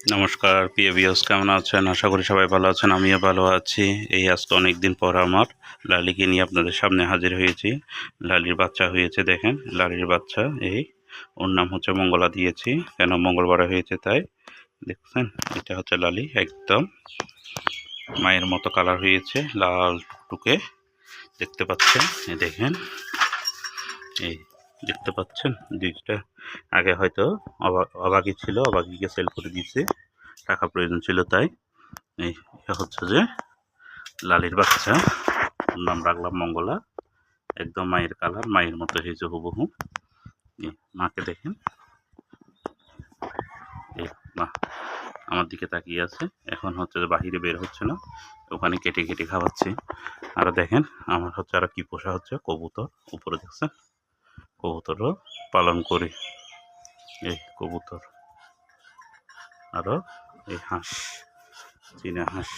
নমস্কার প্রিয় ভিউয়ার্স, কেমন আছেন? আশা করি সবাই ভালো আছেন। আমিও ভালো আছি। এই আজকে অনেক দিন পর আমার লালিকে নিয়ে আপনাদের সামনে হাজির হয়েছি। লালির বাচ্চা হয়েছে, দেখেন লালির বাচ্চা। ওর নাম হচ্ছে মঙ্গলা দিয়েছি, কেন মঙ্গলবারে হয়েছে তাই। দেখছেন, এটা হচ্ছে লালি, একদম মায়ের মতো কালার হয়েছে, লাল টুকে দেখতে পাচ্ছেন। দেখেন, এই দেখতে পাচ্ছেন দুইটা। আগে হয়তো অবাগি ছিল, অবাগিকে সেল করে দিয়েছে, টাকা প্রয়োজন ছিল তাই। এই হচ্ছে যে লালির বাচ্চা, নাম রাখলাম মঙ্গলা। একদম মায়ের কালার, মায়ের মতো হয়েছে হুবহু। মাকে দেখেন, এই মা আমার দিকে তাকিয়ে আছে। এখন হচ্ছে যে বাহিরে বের হচ্ছে না, ওখানে কেটে কেটে খাওয়াচ্ছি। আর দেখেন আমার হচ্ছে আর কি পোষা হচ্ছে, কবুতর। উপরে দেখছেন, কবুতরও পালন করি। এই কবুতর, আরও এই হাঁস, চীনা হাঁস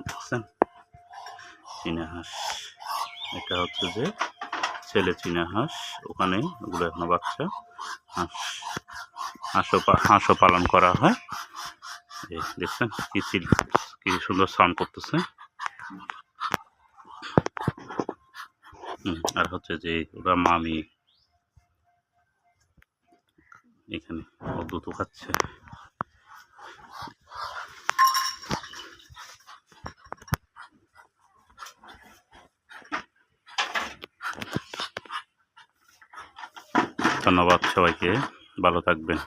দেখছেন, চীনা হাঁস। এটা হচ্ছে যে ছেলে চীনা হাঁস, ওখানে ওগুলো এখনো বাচ্চা হাঁস। হাঁসও পালন করা হয়। এই দেখছেন কি সুন্দর সাউন্ড করতেছে। আর হচ্ছে যে ওরা মামি এখানে দুধ খাচ্ছে। ধন্যবাদ সবাইকে, ভালো থাকবেন।